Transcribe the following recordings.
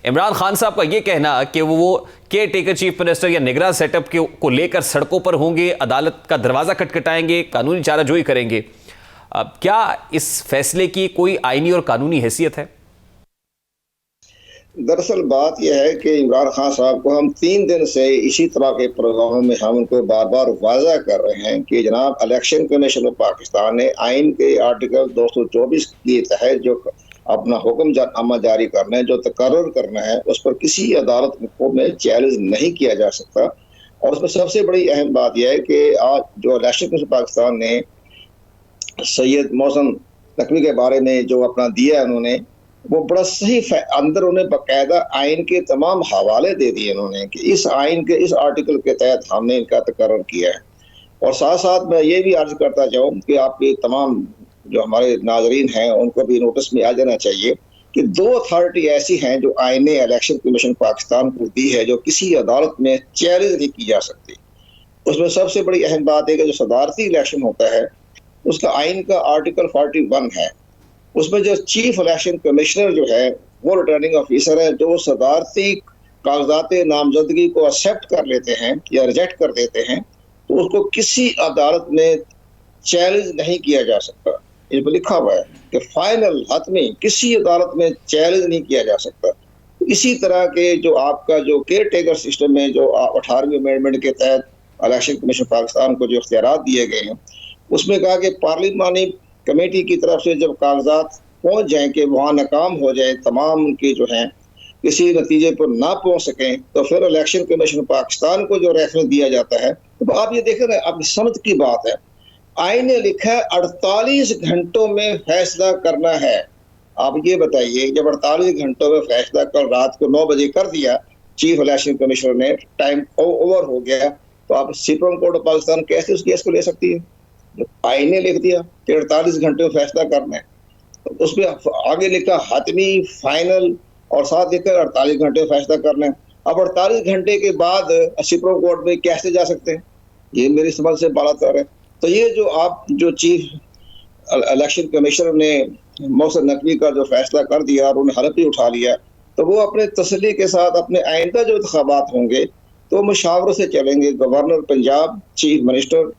عمران خان صاحب کا یہ کہنا کہ وہ کیئر ٹیکر چیف منسٹر یا نگراں سیٹ اپ کو لے کر سڑکوں پر ہوں گے، عدالت کا دروازہ کھٹکھٹائیں گے، قانونی چارہ جوئی کریں گے، کیا اس فیصلے کی کوئی آئینی اور قانونی حیثیت ہے؟ دراصل بات یہ ہے کہ عمران خان صاحب کو ہم 3 دن سے اسی طرح کے پروگراموں میں ہم ان کو بار بار واضح کر رہے ہیں کہ جناب الیکشن کمیشن آف پاکستان نے آئین کے آرٹیکل 224 کے تحت جو اپنا حکم نامہ جاری کرنا ہے، جو تقرر کرنا ہے، اس پر کسی عدالت میں چیلنج نہیں کیا جا سکتا۔ اور اس میں سب سے بڑی اہم بات یہ ہے کہ آج جو الیکشن کمیشن پاکستان نے سید محسن نقوی کے بارے میں جو اپنا دیا ہے، انہوں نے وہ بڑا صحیح اندر انہیں باقاعدہ آئین کے تمام حوالے دے دیے انہوں نے کہ اس آئین کے اس آرٹیکل کے تحت ہم نے ان کا تقرر کیا ہے۔ اور ساتھ ساتھ میں یہ بھی عرض کرتا چاہوں کہ آپ کے تمام جو ہمارے ناظرین ہیں ان کو بھی نوٹس میں آ جانا چاہیے کہ 2 اتھارٹی ایسی ہیں جو آئین نے الیکشن کمیشن پاکستان کو دی ہے جو کسی عدالت میں چیلنج نہیں کی جا سکتی۔ اس میں سب سے بڑی اہم بات ہے کہ جو صدارتی الیکشن ہوتا ہے اس کا آئین کا آرٹیکل 41 ہے، اس میں جو چیف الیکشن کمشنر جو ہے وہ ریٹرننگ آفیسر ہے، جو صدارتی کاغذات نامزدگی کو ایکسیپٹ کر لیتے ہیں یا ریجیکٹ کر دیتے ہیں تو اس کو کسی عدالت میں چیلنج نہیں کیا جا سکتا۔ اس پر لکھا ہوا ہے کہ فائنل حتمی کسی عدالت میں چیلنج نہیں کیا جا سکتا۔ اسی طرح کے جو آپ کا جو کیئر ٹیکر سسٹم میں جو 18ویں امینڈمنٹ کے تحت الیکشن کمیشن پاکستان کو جو اختیارات دیے گئے ہیں، اس میں کہا کہ پارلیمانی کمیٹی کی طرف سے جب کاغذات پہنچ جائیں کہ وہاں ناکام ہو جائے، تمام ان کی جو ہیں کسی نتیجے پر نہ پہنچ سکیں، تو پھر الیکشن کمیشن پاکستان کو جو ریفرنس دیا جاتا ہے۔ تو آپ یہ دیکھیں نا، اب سمجھ کی بات ہے، آئین نے لکھا ہے 48 گھنٹوں میں فیصلہ کرنا ہے۔ آپ یہ بتائیے جب 48 گھنٹوں میں فیصلہ کل رات کو 9 بجے کر دیا چیف الیکشن کمشنر نے، ٹائم اوور ہو گیا، تو آپ سپریم کورٹ آف پاکستان کیسے اس کیس کو لے سکتی ہے؟ آئین نے لکھ دیا کہ 48 گھنٹے میں فیصلہ کرنا ہے، اس میں آگے لکھا حتمی، فائنل، اور ساتھ لکھا 48 گھنٹے میں فیصلہ کرنا ہے۔ اب 48 گھنٹے کے بعد سپریم کورٹ میں کیسے جا سکتے ہیں؟ یہ میری سمجھ سے بالا تر ہے۔ تو یہ جو آپ جو چیف الیکشن کمیشنر نے محسن نقوی کا جو فیصلہ کر دیا اور انہیں حلف بھی اٹھا لیا، تو وہ اپنے تسلی کے ساتھ اپنے آئندہ جو انتخابات ہوں گے تو مشاورت سے چلیں گے۔ Governor Punjab, chief minister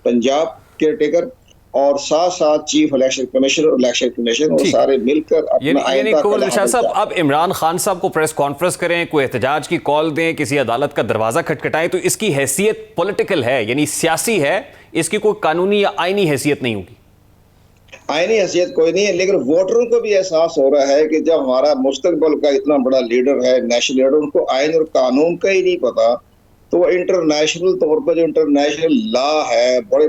Punjab care taker, اور ساتھ ساتھ چیف الیکشن کمیشنر اور الیکشن کمیشن، وہ سارے مل کر اپنا آئندہ شاہ صاحب اب عمران خان صاحب کو پریس کانفرنس کریں، کوئی احتجاج کی کال دیں، کسی عدالت کا دروازہ کھٹکھٹائیں، تو اس کی حیثیت پولیٹیکل ہے، یعنی سیاسی ہے، اس کی کوئی قانونی یا آئینی حیثیت نہیں ہوگی؟ آئینی حیثیت کوئی نہیں ہے، لیکن ووٹروں کو بھی احساس ہو رہا ہے کہ جب ہمارا مستقبل کا اتنا بڑا لیڈر ہے، نیشنل لیڈر، ان کو آئین اور قانون کا ہی نہیں پتا، تو وہ انٹرنیشنل طور پر جو انٹرنیشنل لا ہے، بڑے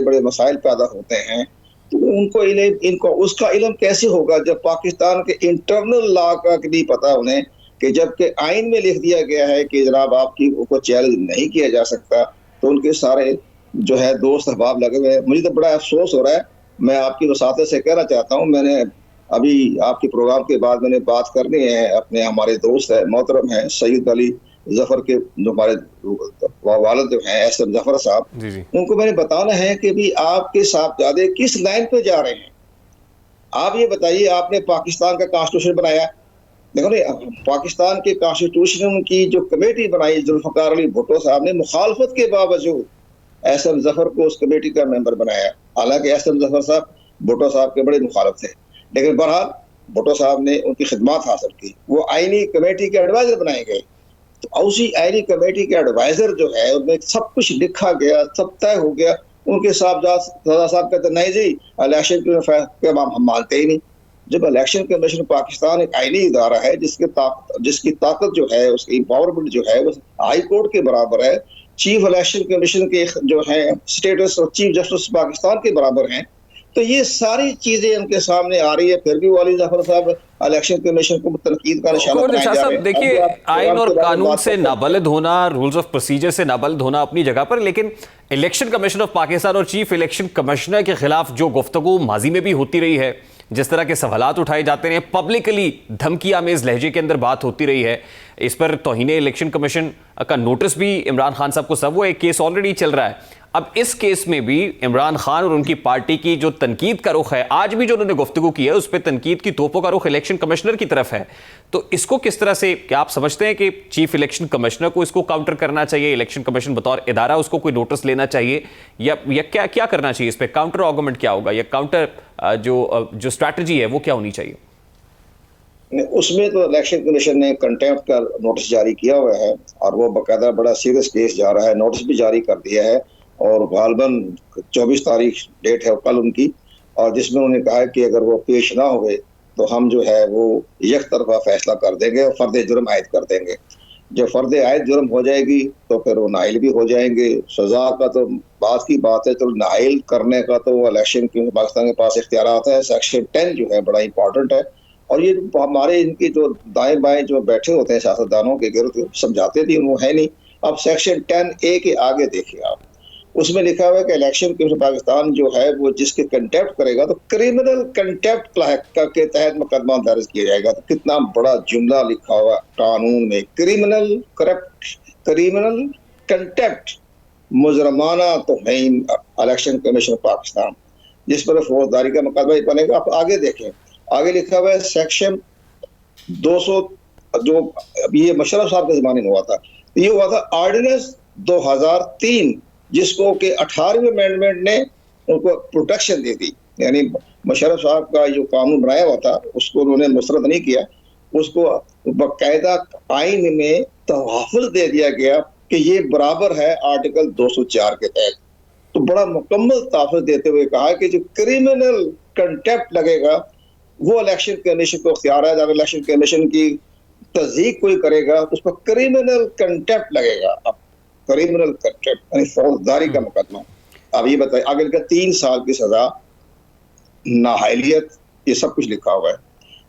بڑے مسائل پیدا ہوتے ہیں، تو ان کو اس کا علم کیسے ہوگا جب پاکستان کے انٹرنل لا کا نہیں پتا انہیں، کہ جب کہ آئین میں لکھ دیا گیا ہے کہ جناب آپ کی کو چیلنج نہیں کیا جا سکتا، تو ان کے سارے جو ہے دوست احباب لگے ہوئے ہیں۔ مجھے تو بڑا افسوس ہو رہا ہے، میں آپ کی وساطت سے کہنا چاہتا ہوں، میں نے ابھی آپ کے پروگرام کے بعد میں نے بات کرنی ہے، اپنے ہمارے دوست ہے، محترم ہیں سید علی ظفر کے جو ہمارے والد جو ہیں احسن ظفر صاحب، ان کو میں نے بتانا ہے کہ بھی آپ کے صاحبزادے کس لائن پہ جا رہے ہیں۔ آپ یہ بتائیے، آپ نے پاکستان کا کانسٹیٹیوشن بنایا، دیکھو نا، پاکستان کے کانسٹیٹیوشن کی جو کمیٹی بنائی ذوالفقار علی بھٹو صاحب نے، مخالفت کے باوجود احسن ظفر کو اس کمیٹی کا ممبر بنایا، حالانکہ احسن ظفر صاحب بھٹو صاحب کے بڑے مخالف تھے، لیکن بہرحال بھٹو صاحب نے ان کی خدمات حاصل کی، وہ آئینی کمیٹی کے ایڈوائزر بنائے گئے۔ تو اسی آئینی کمیٹی کے ایڈوائزر جو ہے ان میں سب کچھ لکھا گیا، سب طے ہو گیا، ان کے صاحب کہتے نہیں جی الیکشن کے ہم مانتے ہی نہیں۔ جب الیکشن کمیشن پاکستان ایک آئینی ادارہ ہے جس کی طاقت جو ہے، اس کی امپاورمنٹ جو ہے وہ ہائی کورٹ کے برابر ہے، چیف الیکشن کمیشن کے جو ہیں اسٹیٹس اور چیف جسٹس پاکستان کے برابر ہیں، تو یہ ساری چیزیں ان کے سامنے آ رہی ہے، پھر بھی والی ظفر صاحب الیکشن کمیشن کو تنقید کا نشانہ بنائے جا رہے ہیں۔ دیکھیے، آئین اور قانون سے نابلد ہونا، رولز آف پروسیجر سے نابلد ہونا اپنی جگہ پر، لیکن الیکشن کمیشن آف پاکستان اور چیف الیکشن کمشنر کے خلاف جو گفتگو ماضی میں بھی ہوتی رہی ہے، جس طرح کے سوالات اٹھائے جاتے ہیں، پبلکلی دھمکی آمیز لہجے کے اندر بات ہوتی رہی ہے، اس پر توہین الیکشن کمیشن کا نوٹس بھی عمران خان صاحب کو سب، وہ ایک کیس آلریڈی چل رہا ہے۔ اب اس کیس میں بھی عمران خان اور ان کی پارٹی کی جو تنقید کا رخ ہے، آج بھی جو انہوں نے گفتگو کی ہے اس پہ تنقید کی توپوں کا رخ الیکشن کمشنر کی طرف ہے، تو اس کو کس طرح سے، کیا آپ سمجھتے ہیں کہ چیف الیکشن کمشنر کو اس کو کاؤنٹر کرنا چاہیے، الیکشن کمیشن بطور ادارہ اس کو کوئی نوٹس لینا چاہیے، یا کیا کرنا چاہیے اس پہ؟ کاؤنٹر آرگومنٹ کیا ہوگا، یا کاؤنٹر جو اسٹریٹجی ہے وہ کیا ہونی چاہیے؟ اس میں تو الیکشن کمیشن نے کنٹیمپٹ کا نوٹس جاری کیا ہوا ہے، اور وہ باقاعدہ بڑا سیریس کیس جا رہا ہے، نوٹس بھی جاری کر دیا ہے، اور غالباً 24 تاریخ ڈیٹ ہے کل ان کی، اور جس میں انہوں نے کہا ہے کہ اگر وہ پیش نہ ہوئے تو ہم جو ہے وہ یک طرفہ فیصلہ کر دیں گے اور فرد جرم عائد کر دیں گے۔ جب فرد عائد جرم ہو جائے گی تو پھر وہ نااہل بھی ہو جائیں گے۔ سزا کا تو بات کی بات ہے، تو نااہل کرنے کا تو الیکشن کیونکہ پاکستان کے پاس اختیارات ہے، سیکشن 10 جو ہے بڑا امپورٹنٹ ہے، اور یہ ہمارے ان کی جو دائیں بائیں جو بیٹھے ہوتے ہیں سیاستدانوں کے گرد سمجھاتے تھے وہ ہے نہیں۔ اب سیکشن 10A کے آگے دیکھیں آپ، اس میں لکھا ہوا ہے کہ الیکشن کمیشن پاکستان جو ہے وہ جس کے کنٹیمپٹ کرے گا تو کرمنل کنٹیمپٹ کے تحت مقدمہ درج کیا جائے گا۔ تو کتنا بڑا جملہ لکھا ہوا قانون میں، کرمنل کنٹیمپٹ، مجرمانہ توہین الیکشن کمیشن پاکستان، جس پر فوجداری کا مقدمہ بنے گا۔ آپ آگے دیکھیں، آگے لکھا ہوا ہے سیکشن 200 جو یہ مشرف صاحب کے زمانے میں ہوا تھا، یہ ہوا تھا آرڈیننس 2003، جس کو کہ 18ویں امینڈمنٹ نے ان کو پروٹیکشن دے دی، یعنی مشرف صاحب کا جو قانون بنایا ہوا تھا اس کو انہوں نے مسترد نہیں کیا، اس کو باقاعدہ آئین میں تحفظ دے دیا گیا کہ یہ برابر ہے آرٹیکل 204 کے تحت۔ تو بڑا مکمل تحفظ دیتے ہوئے کہا کہ جو کریمنل کنٹیمپٹ لگے گا وہ الیکشن کمیشن کو اختیار ہے، اگر الیکشن کمیشن کی تصدیق کوئی کرے گا تو اس پر کریمنل کنٹیمپٹ لگے گا۔ اب کریمنل کنٹیمپٹ یعنی فوجداری کا مقدمہ۔ اب یہ بتائیں، اگر کا 3 سال کی سزا، نااہلیت، یہ سب کچھ لکھا ہوا ہے۔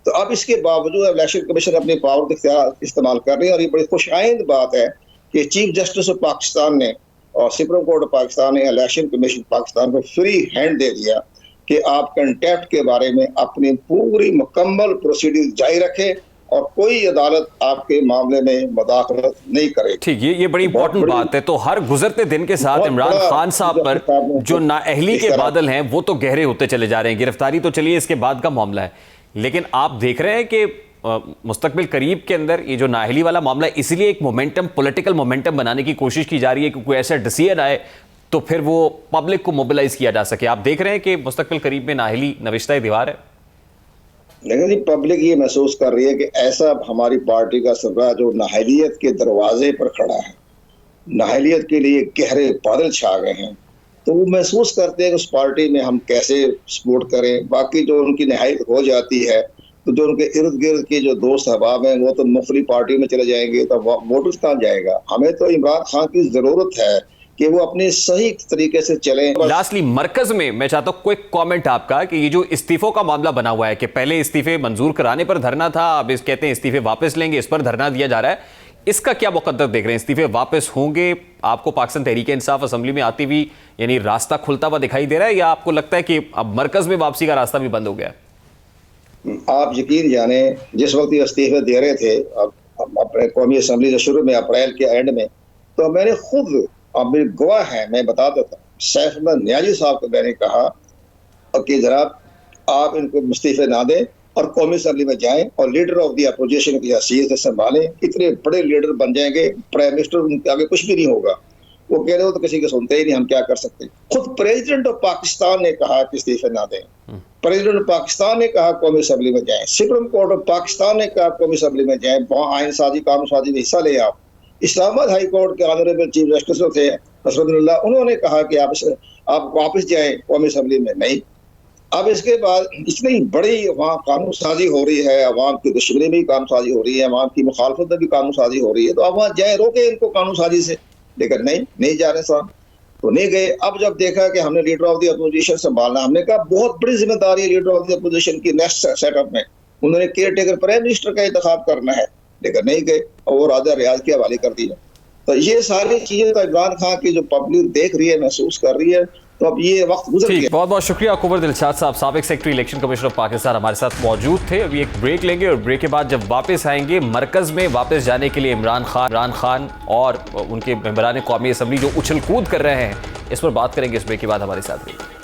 تو اب اس کے باوجود الیکشن کمیشن اپنے پاور کا اختیار استعمال کر رہی ہے، اور یہ بڑی خوش آئند بات ہے کہ چیف جسٹس آف پاکستان نے اور سپریم کورٹ آف پاکستان نے الیکشن کمیشن پاکستان کو فری ہینڈ دے دیا کہ آپ کنٹیمپٹ کے بارے میں اپنی پوری مکمل پروسیڈنگ جاری رکھیں اور کوئی عدالت آپ کے معاملے میں مداخلت نہیں کرے۔ ٹھیک، یہ بڑی امپورٹنٹ بات ہے۔ تو ہر گزرتے دن کے ساتھ عمران خان صاحب پر جو نااہلی کے بادل ہیں وہ تو گہرے ہوتے چلے جا رہے ہیں۔ گرفتاری تو چلیے اس کے بعد کا معاملہ ہے، لیکن آپ دیکھ رہے ہیں کہ مستقبل قریب کے اندر یہ جو نااہلی والا معاملہ ہے، اسی لیے ایک مومنٹم، پولیٹیکل مومنٹم بنانے کی کوشش کی جا رہی ہے کہ کوئی ایسا ڈیسیژن آئے تو پھر وہ پبلک کو موبلائز کیا جا سکے۔ آپ دیکھ رہے ہیں کہ مستقبل قریب میں نااہلی نوشتہ دیوار ہے؟ لیکن پبلک یہ محسوس کر رہی ہے کہ ایسا ہماری پارٹی کا سربراہ جو نااہلیت کے دروازے پر کھڑا ہے، نااہلیت کے لیے گہرے بادل چھا گئے ہیں، تو وہ محسوس کرتے ہیں کہ اس پارٹی میں ہم کیسے سپورٹ کریں۔ باقی جو ان کی نہایت ہو جاتی ہے تو جو ان کے ارد گرد کے جو دوست احباب ہیں وہ تو مختلف پارٹی میں چلے جائیں گے، تو ووٹرز کہاں جائے گا؟ ہمیں تو عمران خان کی ضرورت ہے کہ وہ اپنے صحیح طریقے سے چلیں۔ لاسٹلی مرکز میں چاہتا ہوں کوئی کامنٹ آپ کا کہ یہ جو استعفوں کا معاملہ بنا ہوا ہے کہ پہلے استعفے منظور کرانے پر دھرنا تھا، اب اس کہتے ہیں استعفے واپس لیں گے، اس پر دھرنا دیا جا رہا ہے، اس کا کیا مقدر دیکھ رہے ہیں؟ استعفے واپس ہوں گے؟ آپ کو پاکستان تحریک انصاف اسمبلی میں آتی ہوئی یعنی راستہ کھلتا ہوا دکھائی دے رہا ہے، یا آپ کو لگتا ہے کہ اب مرکز میں واپسی کا راستہ بھی بند ہو گیا؟ آپ یقین جانیں، جس وقت یہ استعفے دے رہے تھے اپنے قومی اسمبلی سے شروع میں اپریل کے اینڈ میں، تو میں نے خود، اب میرے گواہ ہیں، میں بتا دیتا ہوں، سیف اللہ نیازی صاحب کو میں نے کہا کہ جناب آپ ان کو استعفے نہ دیں اور قومی اسمبلی میں جائیں اور لیڈر آف دی اپوزیشن کی حیثیت سے سنبھالیں، اتنے بڑے لیڈر بن جائیں گے، پرائم منسٹر ان کے آگے کچھ بھی نہیں ہوگا۔ وہ کہہ رہے ہو تو کسی کے سنتے ہی نہیں، ہم کیا کر سکتے۔ خود پریزیڈنٹ آف پاکستان نے کہا کہ استعفے نہ دیں، پریزیڈنٹ پاکستان نے کہا قومی اسمبلی میں جائیں، سپریم کورٹ آف پاکستان نے کہا قومی اسمبلی میں جائیں، وہاں آئین سازی قانون سازی میں حصہ لیں آپ۔ اسلام آباد ہائی کورٹ کے آنریبل چیف جسٹس تھے اسد اللہ، انہوں نے کہا کہ آپ واپس جائیں قومی اسمبلی میں، نہیں۔ اب اس کے بعد اتنی بڑی وہاں قانون سازی ہو رہی ہے، عوام کی دشمنی میں قانون سازی ہو رہی ہے، عوام کی مخالفت میں بھی قانون سازی ہو رہی ہے، تو آپ وہاں جائیں، روکیں ان کو قانون سازی سے، لیکن نہیں جا رہے صاحب، تو نہیں گئے۔ اب جب دیکھا کہ ہم نے لیڈر آف دی اپوزیشن سنبھالنا، ہم نے کہا بہت بڑی ذمہ داری ہے لیڈر آف دی اپوزیشن کی نیکسٹ سیٹ اپ میں، انہوں نے کیئر ٹیکر پرائم منسٹر کا انتخاب کرنا ہے، لیکن نہیں گئے اور وہ راجہ ریاض کے حوالے کر دیا۔ تو یہ ساری چیزیں تو عمران خان کی جو پبلک دیکھ رہی ہے، محسوس کر رہی ہے، تو اب یہ وقت گزر ٹھیک، گیا. بہت بہت شکریہ اکبر دلشاد صاحب، سابق secretary election commission of Pakistan ہمارے ساتھ موجود تھے. ابھی ایک بریک لیں گے اور بریک کے بعد جب واپس آئیں گے مرکز میں واپس جانے کے لیے عمران خان اور ان کے ممبران قومی اسمبلی جو اچھل کود کر رہے ہیں اس پر بات کریں گے. اس بریک کے بعد ہمارے ساتھ رہیے.